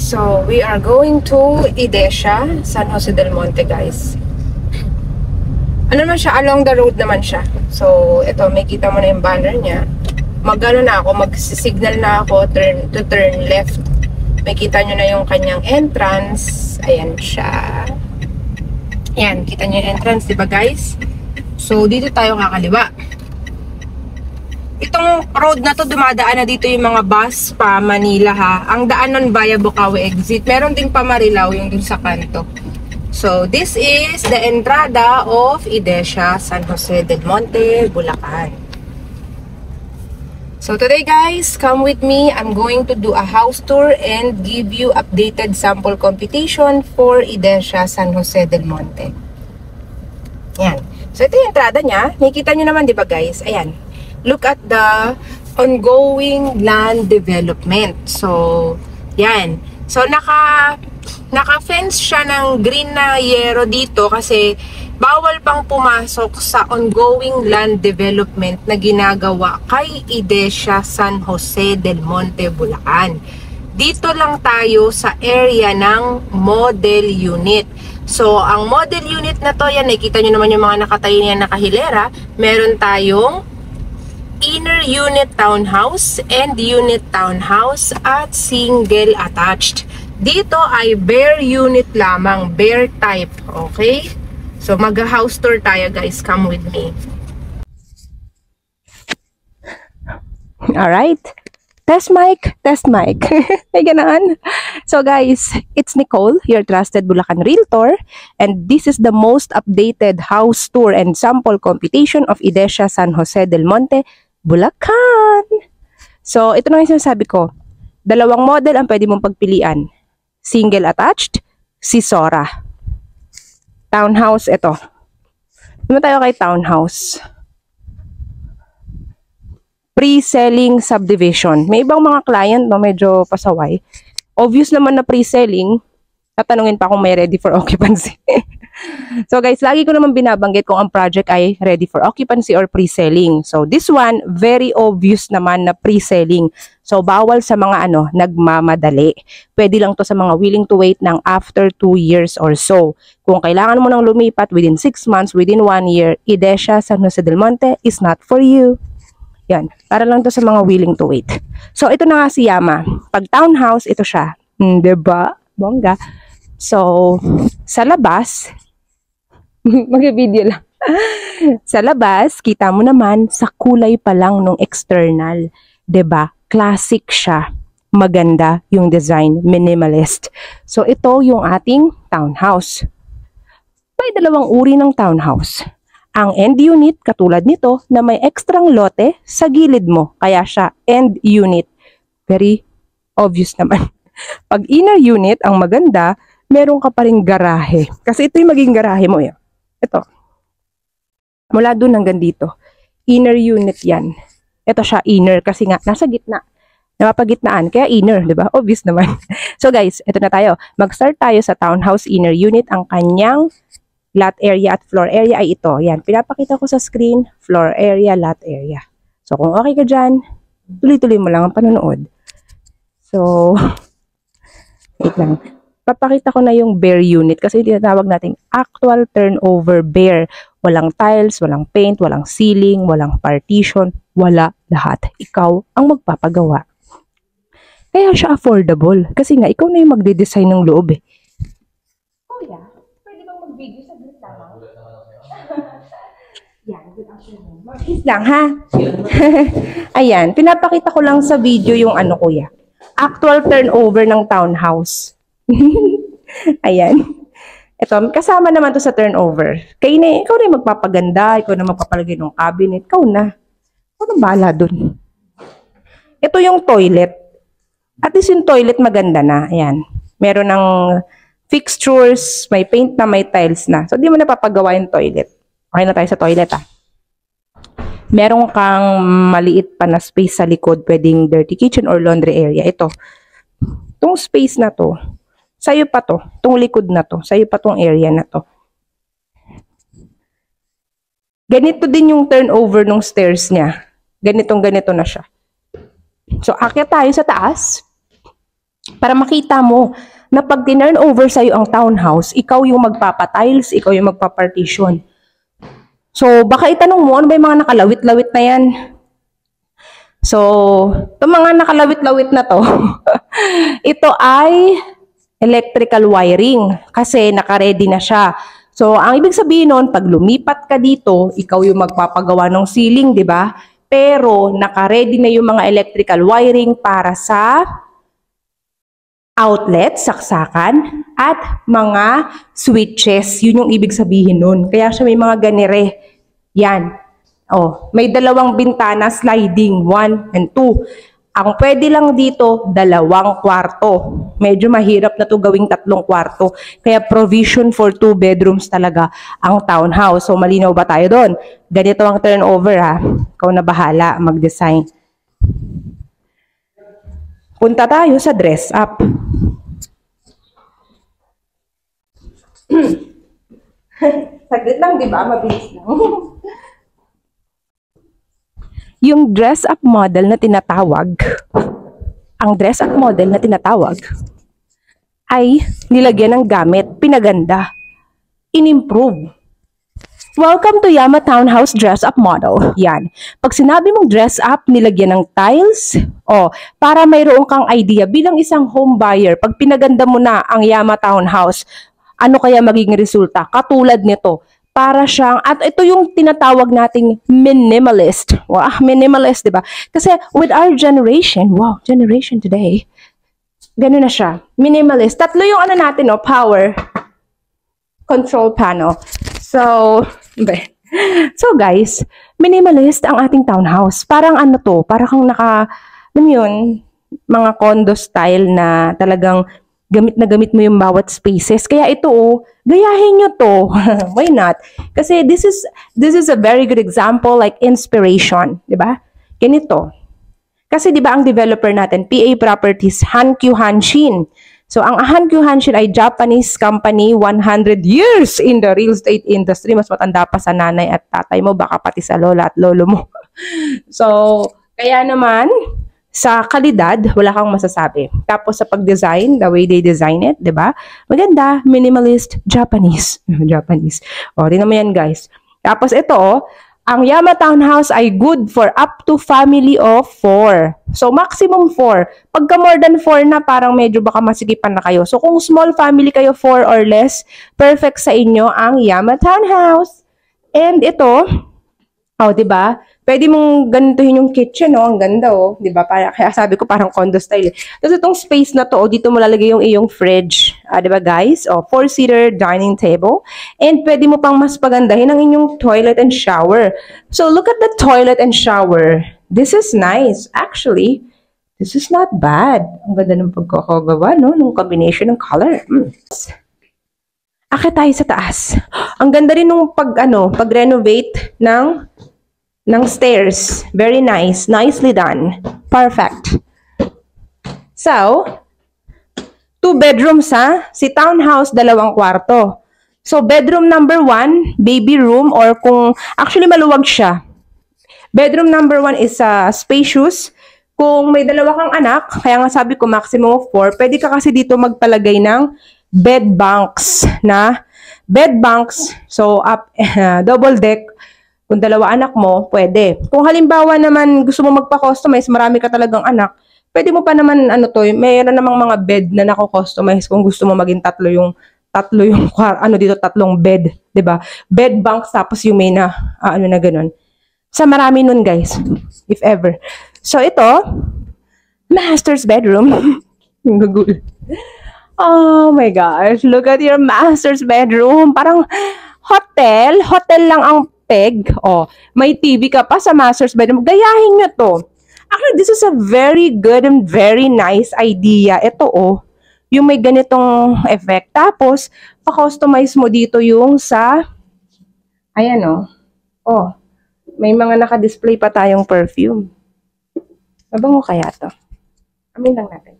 So, we are going to Idesha, San Jose del Monte, guys. Ano naman siya? Along the road naman siya. So, ito, may kita mo na yung banner niya. Mag-ano na ako, mag-signal na ako to turn left. May kita nyo na yung kanyang entrance. Ayan siya. Ayan, kita nyo yung entrance, diba guys? So, dito tayo kakaliwa. Itong road na to, dumadaan na dito yung mga bus pa Manila, ha. Ang daanan via Bukawi exit. Meron ding pa Marilao yung dun sa kanto. So, this is the entrada of Idesha, San Jose del Monte, Bulacan. So, today guys, come with me. I'm going to do a house tour and give you updated sample computation for Idesha, San Jose del Monte. Ayan. So, ito yung entrada niya. Nakikita nyo naman, di ba guys? Ayan. Look at the ongoing land development. So, yan. So, naka-fence siya ng green na yero dito kasi bawal pang pumasok sa ongoing land development na ginagawa kay Idesha San Jose del Monte, Bulacan. Dito lang tayo sa area ng model unit. So, ang model unit na to, yan, nakikita nyo naman yung mga nakatayo niya nakahilera. Meron tayong inner unit townhouse and unit townhouse at single attached. Dito ay bare unit lamang, bare type, okay? So mag-house tour tayo guys, come with me. Alright, test mic, test mic. May ganaan. So guys, it's Nicole, your trusted Bulacan Realtor, and this is the most updated house tour and sample computation of Idesha San Jose del Monte, Bulacan. So ito na yung sinasabi ko, dalawang model ang pwede mong pagpilian. Single attached, si Sora. Townhouse, ito. Naman tayo kay townhouse. Pre-selling subdivision. May ibang mga client, no, medyo pasaway. Obvious naman na pre-selling. Tatanungin pa kung may ready for occupancy. So guys, lagi ko naman binabanggit kung ang project ay ready for occupancy or pre-selling. So this one, very obvious naman na pre-selling. So bawal sa mga nagmamadali. Pwede lang to sa mga willing to wait ng after 2 years or so. Kung kailangan mo nang lumipat within 6 months, within 1 year, Idesha San Jose del Monte is not for you. Yan, para lang to sa mga willing to wait. So ito na nga si Yama. Pag townhouse, ito siya. Diba? Bongga. So, sa labas, mag-video lang. Sa labas, kita mo naman sa kulay pa lang nung external. 'Di ba? Classic siya. Maganda yung design, minimalist. So, ito yung ating townhouse. May dalawang uri ng townhouse. Ang end unit, katulad nito, na may ekstrang lote sa gilid mo. Kaya siya end unit. Very obvious naman. Pag inner unit, ang maganda, meron ka pa ring garahe. Kasi ito yung maging garahe mo. Yan. Ito. Mula dun hanggang dito. Inner unit yan. Ito siya inner kasi nga nasa gitna. Napapagitnaan. Kaya inner, di ba? Obvious naman. So guys, ito na tayo. Mag-start tayo sa townhouse inner unit. Ang kanyang lot area at floor area ay ito. Yan. Pinapakita ko sa screen. Floor area, lot area. So kung okay ka dyan, tuloy-tuloy mo lang ang panonood. So, wait lang. Papakita ko na yung bare unit kasi tinatawag nating actual turnover bare. Walang tiles, walang paint, walang ceiling, walang partition, wala lahat. Ikaw ang magpapagawa. Kaya siya affordable kasi nga ikaw na yung magde-design ng loob eh. Kuya, pwede bang mag-video sa group lamang? Yan, good afternoon. Mag-is lang ha? Ayan, pinapakita ko lang sa video yung kuya. Actual turnover ng townhouse. Ayan. Ito, kasama naman to sa turnover. Ikaw na yung magpapaganda, ikaw na magpapalagay ng cabinet, ikaw na. Ikaw na bahala dun. Ito yung toilet. At least yung toilet maganda na. Ayan. Meron ng fixtures, may paint na, may tiles na. So, di mo napapagawa yung toilet. Okay na tayo sa toilet Meron kang maliit pa na space sa likod, pwedeng dirty kitchen or laundry area. Ito. Itong space na to, sa'yo pa to. Itong likod na to, sa'yo pa tong area na to. Ganito din yung turnover ng stairs niya. Ganito na siya. So, akyat tayo sa taas. Para makita mo na pag tinurn over sa'yo ang townhouse, ikaw yung magpapatiles, ikaw yung magpapartition. So, baka itanong mo, ano ba yung mga nakalawit-lawit na yan? So, itong mga nakalawit-lawit na to, ito ay electrical wiring kasi naka-ready na siya. So, ang ibig sabihin nun, pag lumipat ka dito, ikaw yung magpapagawa ng ceiling, di ba? Pero, naka-ready na yung mga electrical wiring para sa outlet, saksakan, at mga switches. Yun yung ibig sabihin nun. Kaya siya may mga ganire. Yan. Oh, may dalawang bintana sliding, 1 and 2. Ang pwede lang dito, 2 kwarto. Medyo mahirap na to gawing 3 kwarto. Kaya provision for 2 bedrooms talaga ang townhouse. So malinaw ba tayo doon? Ganito ang turnover ha. Ikaw na bahala mag-design. Punta tayo sa dress up. Saglit lang, di ba? Mabilis lang. Yung dress up model na tinatawag, ang dress up model na tinatawag, ay nilagyan ng gamit, pinaganda, in-improve. Welcome to Yama Townhouse Dress Up Model. Yan. Pag sinabi mong dress up, nilagyan ng tiles, para mayroon kang idea bilang isang home buyer, pag pinaganda mo na ang Yama Townhouse, ano kaya magiging resulta? Katulad nito, para siyang, at ito yung tinatawag nating minimalist. Wow, minimalist, di ba? Kasi with our generation, wow, generation today, ganun na siya. Minimalist. Tatlo yung ano natin, power control panel. So guys, minimalist ang ating townhouse. Parang ano to, parang kang alam yun, mga condo style na talagang gamit na gamit mo yung bawat spaces. Kaya ito, gayahin nyo to. Why not? Kasi this is a very good example, like inspiration. Diba? Ganito. Kasi diba ang developer natin, PA Properties, Hankyu Hanshin. So ang Hankyu Hanshin ay Japanese company, 100 years in the real estate industry. Mas matanda pa sa nanay at tatay mo, baka pati sa lola at lolo mo. So, kaya naman, sa kalidad, wala kang masasabi. Tapos sa pag-design, the way they design it, di ba? Maganda, minimalist, Japanese. Japanese. O, rin naman yan, guys. Tapos ito, ang Yama Townhouse ay good for up to family of 4. So, maximum 4. Pagka more than 4 na, parang medyo baka masigipan na kayo. So, kung small family kayo, 4 or less, perfect sa inyo ang Yama Townhouse. And ito, di ba? Pwede mong ganituhin yung kitchen, ang ganda, di ba? Kaya sabi ko parang condo style. Tapos itong space na to, dito mo lalagay yung iyong fridge, di ba guys? 4-seater dining table. And pwede mo pang mas pagandahin ang inyong toilet and shower. So look at the toilet and shower. This is nice. Actually, this is not bad. Ang ganda ng pagkakagawa, no? Nung combination ng color. Akit tayo sa taas. Ang ganda rin nung pag-renovate ng stairs. Very nice. Nicely done. Perfect. So, 2 bedrooms Si townhouse, 2 kwarto. So, bedroom number 1, baby room, or kung, actually maluwag siya. Bedroom number 1 is spacious. Kung may 2 kang anak, kaya nga sabi ko maximum of 4, pwede ka kasi dito magpalagay ng bed bunks So, double deck. Kung 2 anak mo, pwede. Kung halimbawa naman gusto mo magpa-customize, marami ka talagang anak, pwede mo pa naman, mayroon namang mga bed na nako-customize kung gusto mo maging tatlo yung dito, 3 bed, 'di ba? Bed bunks, tapos yung may na, na ganun. Sa marami nun, guys, if ever. So, ito, master's bedroom. Google. Oh my gosh, look at your master's bedroom. Parang hotel lang ang peg. May TV ka pa sa master's bedroom. Gayahin nyo to. Actually, this is a very good and very nice idea. Ito, yung may ganitong effect. Tapos, pa-customize mo dito yung ayan, may mga naka-display pa tayong perfume. Mabango kaya to? Amin lang natin.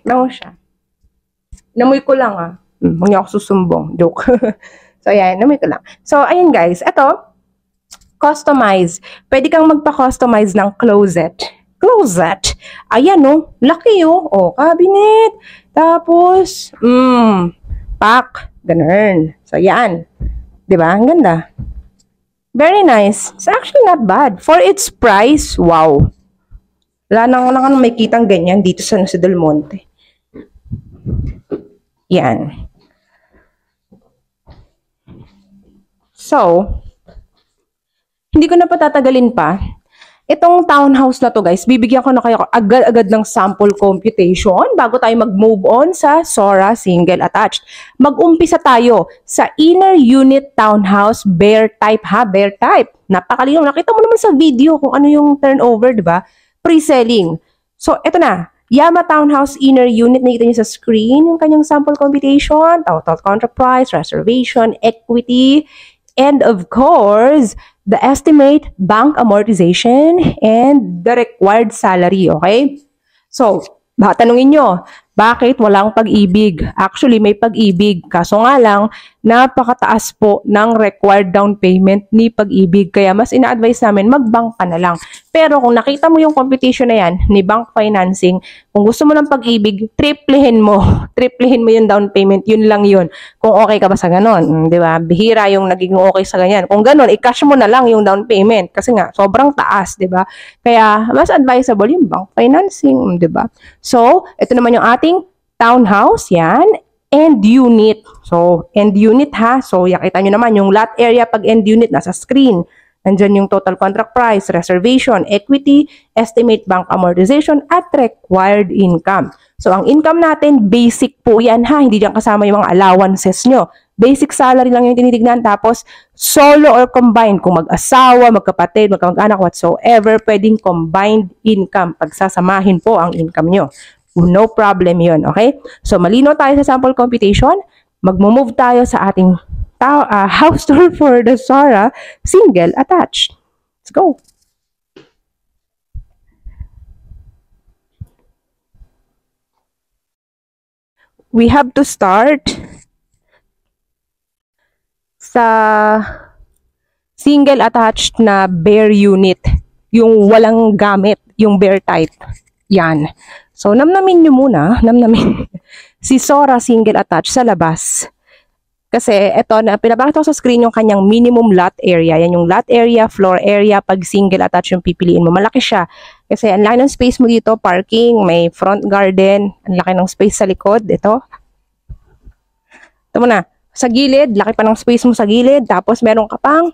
Bango siya. Namoy ko lang, Huwag niyo ako susumbong. Joke. So, ayan, namoy ko lang. So, ayan guys. Ito, Customize. Pwede kang magpa-customize ng closet. Closet. Ayan, oh. Laki, oh. Oh, cabinet. Tapos, pack. Ganun. So, yan. Diba? Ang ganda. Very nice. It's actually not bad. For its price, wow. Wala nang may kitang ganyan dito sa Del Monte. Yan. So, hindi ko na patatagalin pa. Itong townhouse na to guys, bibigyan ko na kayo agad-agad ng sample computation bago tayo mag-move on sa Sora single attached. Mag-umpisa tayo sa inner unit townhouse bare type ha, bare type. Napakalinaw. Nakita mo naman sa video kung ano yung turnover, di ba? Pre-selling. So, eto na. Yama Townhouse Inner Unit, nakita niyo sa screen yung kanyang sample computation, total contract price, reservation, equity, and of course, the estimate, bank amortization, and the required salary, okay? So, tanungin nyo, bakit walang pag-ibig? Actually, may pag-ibig. Kaso nga lang, napakataas po ng required down payment ni pag-ibig. Kaya mas ina-advise namin, mag-bank ka na lang. Pero kung nakita mo yung computation na yan, ni bank financing, kung gusto mo ng pag-ibig, triplehin mo. Triplehin mo yung down payment. Yun lang yun. Kung okay ka ba sa ganon. Di ba? Bihira yung naging okay sa ganyan. Kung ganon, i-cash mo na lang yung down payment. Kasi nga, sobrang taas. Di ba? Kaya, mas advisable yung bank financing. Di ba? So, ito naman yung ating townhouse. Yan. End unit. So, end unit ha. So, yakita nyo naman yung lot area pag end unit nasa screen. Nandyan yung total contract price, reservation, equity, estimate bank amortization, at required income. So, ang income natin, basic po yan ha. Hindi dyan kasama yung mga allowances nyo. Basic salary lang yung tinitignan. Tapos, solo or combined. Kung mag-asawa, magkapatid, magkamag-anak, whatsoever, pwedeng combined income. Pagsasamahin po ang income nyo. No problem yun, okay? So, malino tayo sa sample computation. Mag-move tayo sa ating house tour for the Sora single attached. Let's go. We have to start sa single attached na bare unit. Yung walang gamit, yung bare type. Yan. So, namnamin nyo muna, namnamin si Sora single attached sa labas. Kasi ito, na pinapakita ko sa screen yung kanyang minimum lot area. Yan yung lot area, floor area, pag single attached yung pipiliin mo. Malaki siya. Kasi ang laki ng space mo dito, parking, may front garden, ang laki ng space sa likod. Ito. Ito muna. Sa gilid, laki pa ng space mo sa gilid. Tapos meron ka pang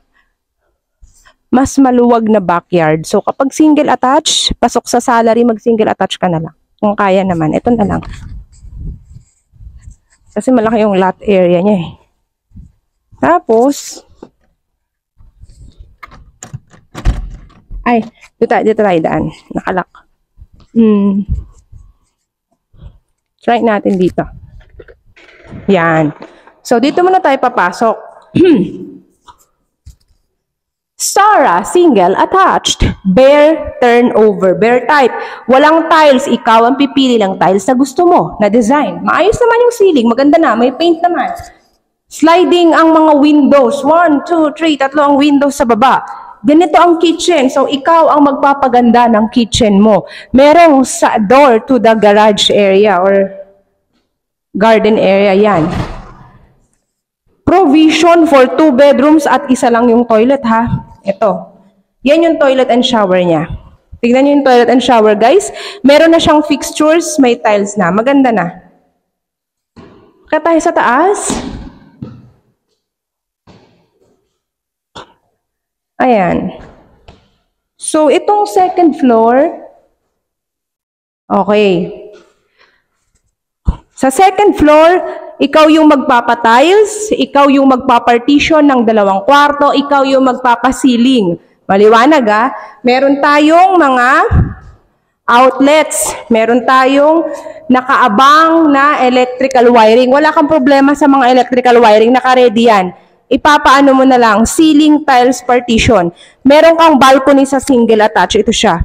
mas maluwag na backyard. So kapag single attached, pasok sa salary, mag single attached ka na lang. Kung kaya naman, ito na lang. Kasi malaki yung lot area niya eh. Tapos, ay, dito tayo daan. Nakalak. Try natin dito. Yan. So, dito muna tayo papasok. Sora, single, attached, bare turnover, bare type. Walang tiles, ikaw ang pipili ng tiles na gusto mo, na design. Maayos naman yung ceiling, maganda na, may paint naman. Sliding ang mga windows, 1, 2, 3, tatlo ang windows sa baba. Ganito ang kitchen, so ikaw ang magpapaganda ng kitchen mo. Merong sa door to the garage area or garden area, yan. Provision for 2 bedrooms at isa lang yung toilet ha. Ito. Yan yung toilet and shower niya. Tignan nyo yung toilet and shower guys. Meron na siyang fixtures, may tiles na. Maganda na. Kaya tayo sa taas. Ayan. So, itong second floor, okay. Sa second floor, ikaw yung magpapatiles, ikaw yung magpapartition ng 2 kwarto, ikaw yung magpapasiling. Maliwanag ha? Meron tayong mga outlets, meron tayong nakaabang na electrical wiring. Wala kang problema sa mga electrical wiring, naka-ready yan. Ipapaano mo na lang, ceiling tiles partition. Meron kang balcony sa single attached, ito siya.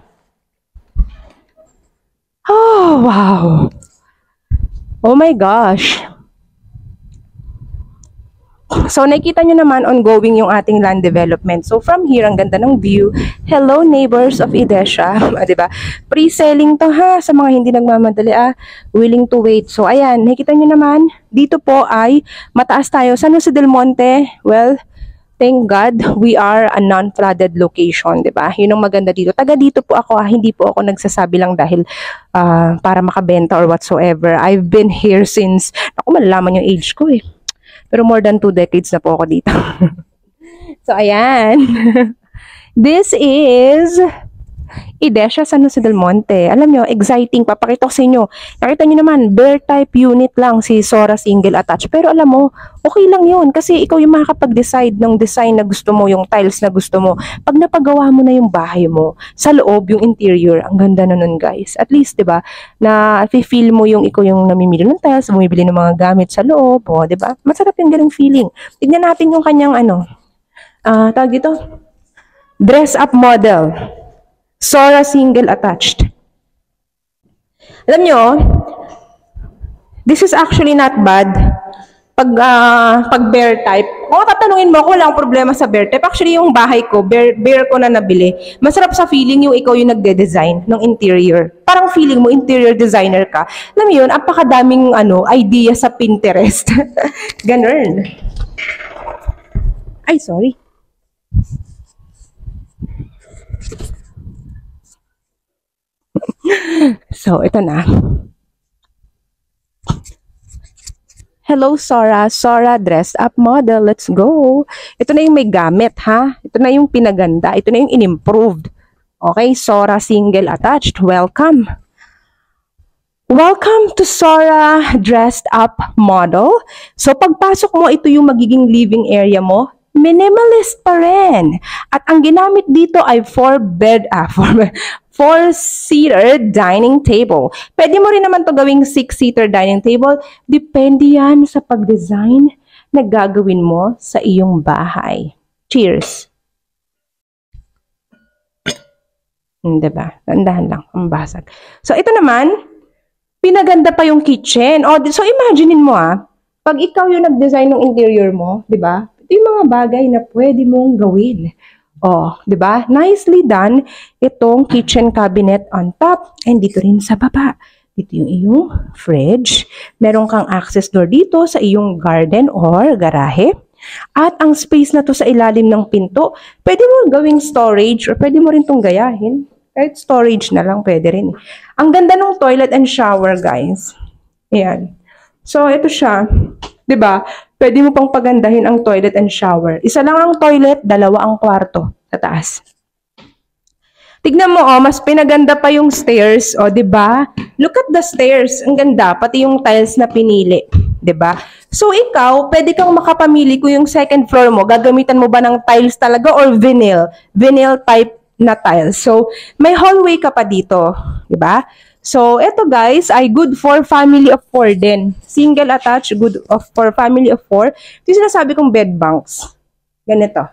Oh, wow. Oh my gosh. So, nakikita nyo naman, ongoing yung ating land development. So, from here, ang ganda ng view. Hello, neighbors of Idesha. Diba? Pre-selling to ha, sa mga hindi nagmamadali, willing to wait. So, ayan, nakikita nyo naman, dito po ay mataas tayo. San Jose del Monte? Well, thank God, we are a non-flooded location, diba? Yun ang maganda dito. Taga dito po ako, hindi po ako nagsasabi lang dahil para makabenta or whatsoever. I've been here since, ako malalaman yung age ko eh. Pero more than 2 decades na po ako dito. So, ayan. This is Idesha San Jose del Monte. Alam nyo, exciting. Papakita ko sa inyo. Nakita nyo naman, bare type unit lang si Sora single attached. Pero alam mo, okay lang yun. Kasi ikaw yung makakapag-decide ng design na gusto mo, yung tiles na gusto mo. Pag napagawa mo na yung bahay mo, sa loob, yung interior, ang ganda na nun guys. At least, diba, na feel mo yung ikaw yung namimili ng tiles, bumibili ng mga gamit sa loob, o, diba? Masarap yung ganung feeling. Tignan natin yung kanyang tawag dito, dress up model. Sora single attached. Alam nyo, this is actually not bad. Pag bear type, kung tatanungin mo ako, walang problema sa bear type. Actually, yung bahay ko, bear ko na nabili. Masarap sa feeling yung ikaw yung nagde-design ng interior. Parang feeling mo, interior designer ka. Alam mo yun, apakadaming idea sa Pinterest. Ganun. Ay, sorry. So, ito na. Hello, Sora. Sora, dressed up model. Let's go. Ito na yung may gamit, ha? Ito na yung pinaganda. Ito na yung inimproved. Okay, Sora single attached. Welcome. Welcome to Sora dressed up model. So, pagpasok mo, ito yung magiging living area mo. Minimalist pa rin. At ang ginamit dito ay 4-seater dining table. Pwede mo rin naman to gawing 6-seater dining table. Depende yan sa pag-design na gagawin mo sa iyong bahay. Cheers! Diba? Tandahan lang, ang basag. So, ito naman, pinaganda pa yung kitchen. So, imaginein mo pag ikaw yung nag-design ng interior mo, diba? Ito yung mga bagay na pwede mong gawin. Diba? Nicely done itong kitchen cabinet on top and dito rin sa baba. Dito yung iyong fridge. Meron kang access door dito sa iyong garden or garahe. At ang space na to sa ilalim ng pinto, pwede mo gawing storage or pwede mo rin itong gayahin. Kahit storage na lang, pwede rin. Ang ganda ng toilet and shower, guys. Ayan. So, ito siya. Diba? Pwede mo pang pagandahin ang toilet and shower. Isa lang ang toilet, dalawa ang kwarto sa taas. Tignan mo, mas pinaganda pa yung stairs. Diba? Look at the stairs. Ang ganda. Pati yung tiles na pinili. Diba? So, ikaw, pwede kang makapamili kung yung second floor mo, gagamitan mo ba ng tiles talaga or vinyl? Vinyl type na tiles. So, may hallway ka pa dito. Diba? So, eto guys, ay good for family of 4 din. Single attached, good for family of 4. Ito yung sinasabi kong bed bunks. Ganito.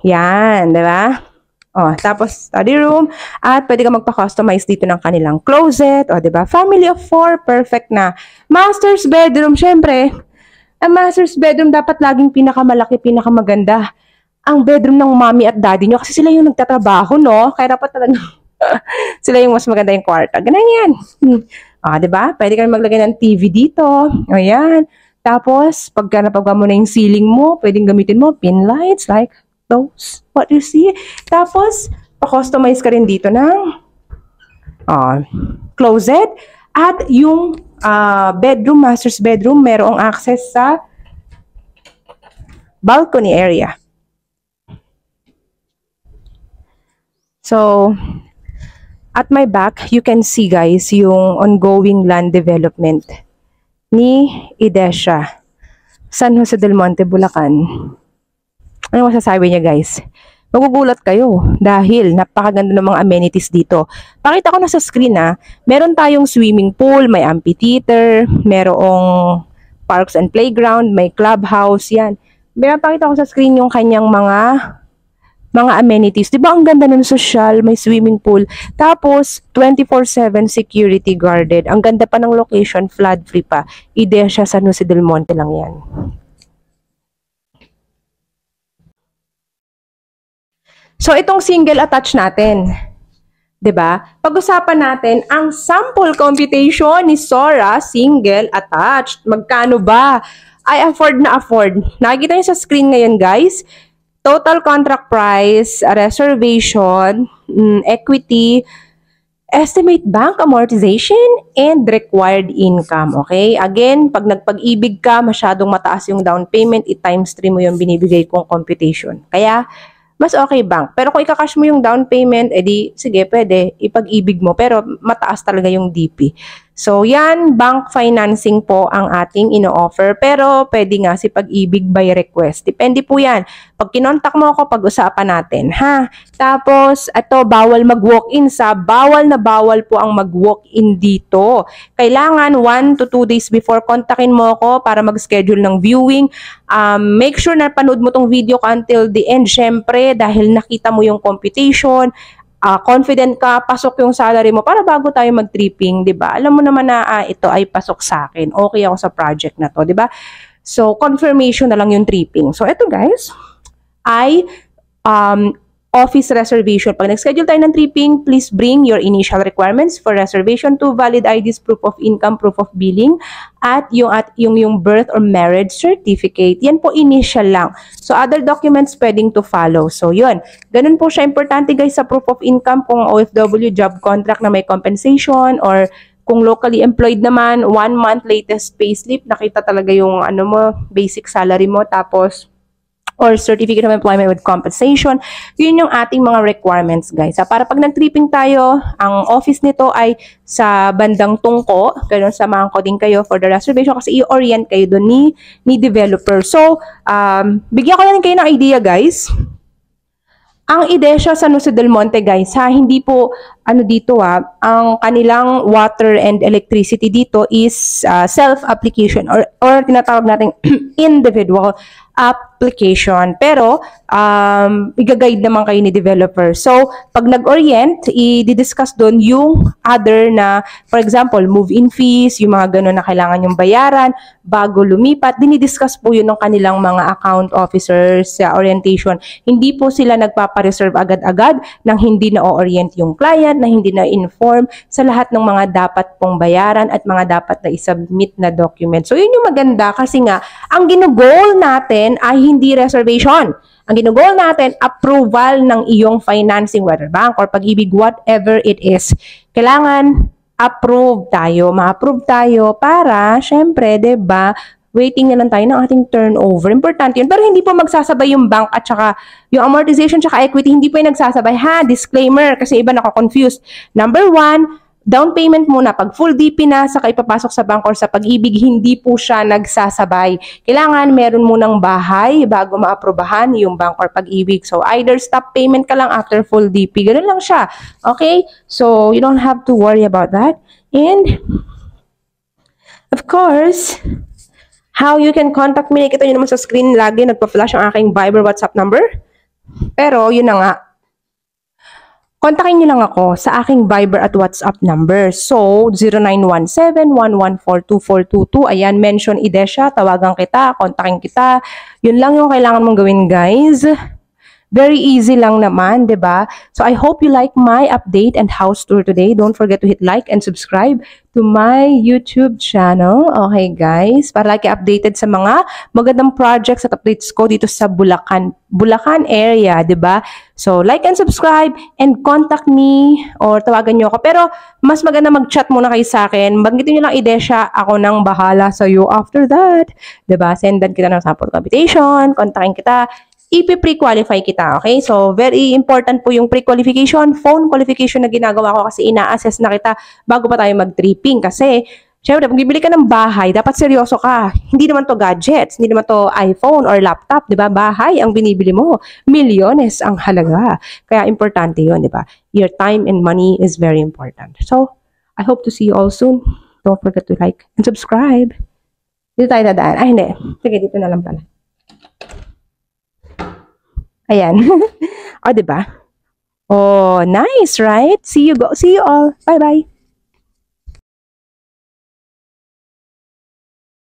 Yan, di ba? Tapos study room. At pwede ka magpa-customize dito ng kanilang closet. Di ba? Family of 4, perfect na. Master's bedroom, syempre. Ang master's bedroom dapat laging pinakamalaki, pinakamaganda. Ang bedroom ng mommy at daddy nyo. Kasi sila yung nagtatrabaho, no? Kaya dapat talaga sila yung mas maganda yung kwarto. Ganun yan. Diba? Pwede ka maglagay ng TV dito. Ayan. Tapos, pagka napagawa mo na yung ceiling mo, pwedeng gamitin mo pin lights like those. What you see? Tapos, pa-customize ka rin dito ng closet. At yung bedroom, master's bedroom, merong access sa balcony area. So, at my back, you can see guys, yung ongoing land development ni Idesha San Jose del Monte, Bulacan. Ano masasabi niya guys? Magugulat kayo dahil napakaganda ng mga amenities dito. Pakita ko na sa screen meron tayong swimming pool, may amphitheater, merong parks and playground, may clubhouse, yan. Pakita ko sa screen yung kanyang mga amenities. Diba ang ganda ng social, may swimming pool. Tapos, 24/7 security guarded. Ang ganda pa ng location, flood free pa. Idesha San Jose del Monte lang yan. So, itong single attach natin. 'Di ba? Pag-usapan natin ang sample computation ni Sora single attached. Magkano ba? Ay, afford na afford. Nakikita niyo sa screen ngayon, guys. Total contract price, reservation, equity, estimate bank amortization, and required income. Okay? Again, pag nagpag-ibig ka, masyadong mataas yung down payment, i-times 3 mo yung binibigay kong computation. Kaya, mas okay bank. Pero kung ikakash mo yung down payment, edi sige, pwede, ipag-ibig mo. Pero mataas talaga yung DP. So, yan, bank financing po ang ating ino-offer. Pero pwede nga si pag-ibig by request. Depende po yan. Pag kinontak mo ako, pag-usapan natin, ha? Tapos, ito, bawal mag-walk-in sa. Bawal na bawal po ang mag-walk-in dito. Kailangan 1 to 2 days before, kontakin mo ako para mag-schedule ng viewing. Make sure na panood mo tong video ka until the end. Syempre, dahil nakita mo yung computation, confident ka, pasok yung salary mo para bago tayo mag-tripping, 'di ba? Alam mo naman na ito ay pasok sa akin. Okay ako sa project na 'to, 'di ba? So, confirmation na lang yung tripping. So, ito guys ay office reservation. Pag nag-schedule tayo ng tripping, please bring your initial requirements for reservation to valid IDs, proof of income, proof of billing, at yung birth or marriage certificate. Yan po initial lang. So, other documents pwedeng to follow. So, yun. Ganun po siya importante guys sa proof of income kung OFW job contract na may compensation, or kung locally employed naman, 1 month latest payslip, nakita talaga yung basic salary mo, tapos or certificate of employment with compensation. Yun yung ating mga requirements, guys. Para pag nag-tripping tayo, ang office nito ay sa bandang Tungko. Ganun, samahan ko din kayo for the reservation kasi i-orient kayo doon ni developer. So, bigyan ko lang kayo ng idea, guys. Ang IDESA San Jose del Monte, guys, ha, hindi po, dito ang kanilang water and electricity dito is self-application or tinatawag natin individual application. Pero, i-guide naman kayo ni developer. So, pag nag-orient, i-discuss doon yung other na, for example, move-in fees, yung mga ganun na kailangan yung bayaran, bago lumipat, dinidiscuss po yun ng kanilang mga account officers sa orientation. Hindi po sila nagpapareserve agad-agad nang hindi na-orient yung client, na hindi na-inform sa lahat ng mga dapat pong bayaran at mga dapat na i-submit na document. So, yun yung maganda kasi nga, ang ginugol natin ay hindi reservation. Ang ginugol natin, approval ng iyong financing, whether bank or pag-ibig, whatever it is. Kailangan approve tayo, ma-approve tayo para, syempre, diba, waiting na lang tayo ng ating turnover. Importante yun. Pero hindi po magsasabay yung bank at saka yung amortization at equity, hindi po yung nagsasabay. Ha, disclaimer, kasi iba nako-confused. Number 1, down payment muna. Pag full DP na, saka ipapasok sa bank or sa pag-ibig, hindi po siya nagsasabay. Kailangan meron munang bahay bago maaprobahan yung bank or pag-ibig. So, either stop payment ka lang after full DP. Ganun lang siya. Okay? So, you don't have to worry about that. And, of course, how you can contact me. Nakita nyo naman sa screen lagi, nagpa-flash ang aking Viber WhatsApp number. Pero, yun na nga. Kontakin nyo lang ako sa aking Viber at WhatsApp number. So, 0917-114-2422. Ayan, mention IDESA, tawagan kita, kontakin kita. Yun lang yung kailangan mong gawin, guys. Very easy lang naman, 'di ba? So I hope you like my update and house tour today. Don't forget to hit like and subscribe to my YouTube channel. Okay, guys? Para lagi updated sa mga magandang projects at updates ko dito sa Bulacan area, 'di ba? So like and subscribe and contact me or tawagan niyo ako. Pero mas maganda mag-chat muna kayo sa akin. Banggitin niyo lang IDESA, ako nang bahala sa iyo after that. 'Di ba? Sendan kita ng sample computation, kontakin kita. Pre-qualify kita, okay? So, very important po yung pre-qualification, phone qualification na ginagawa ko kasi ina-assess na kita bago pa tayo mag-tripping. Kasi, syempre, pag bibili ka ng bahay, dapat seryoso ka. Hindi naman to gadgets, hindi naman to iPhone or laptop, di ba? Bahay ang binibili mo. Milyones ang halaga. Kaya importante yun, di ba? Your time and money is very important. So, I hope to see you all soon. Don't forget to like and subscribe. Dito tayo dadaan. Ay, hindi. Sige, dito na lang pala. Ayan. O, diba? Oh, nice, right? See you all. Bye-bye.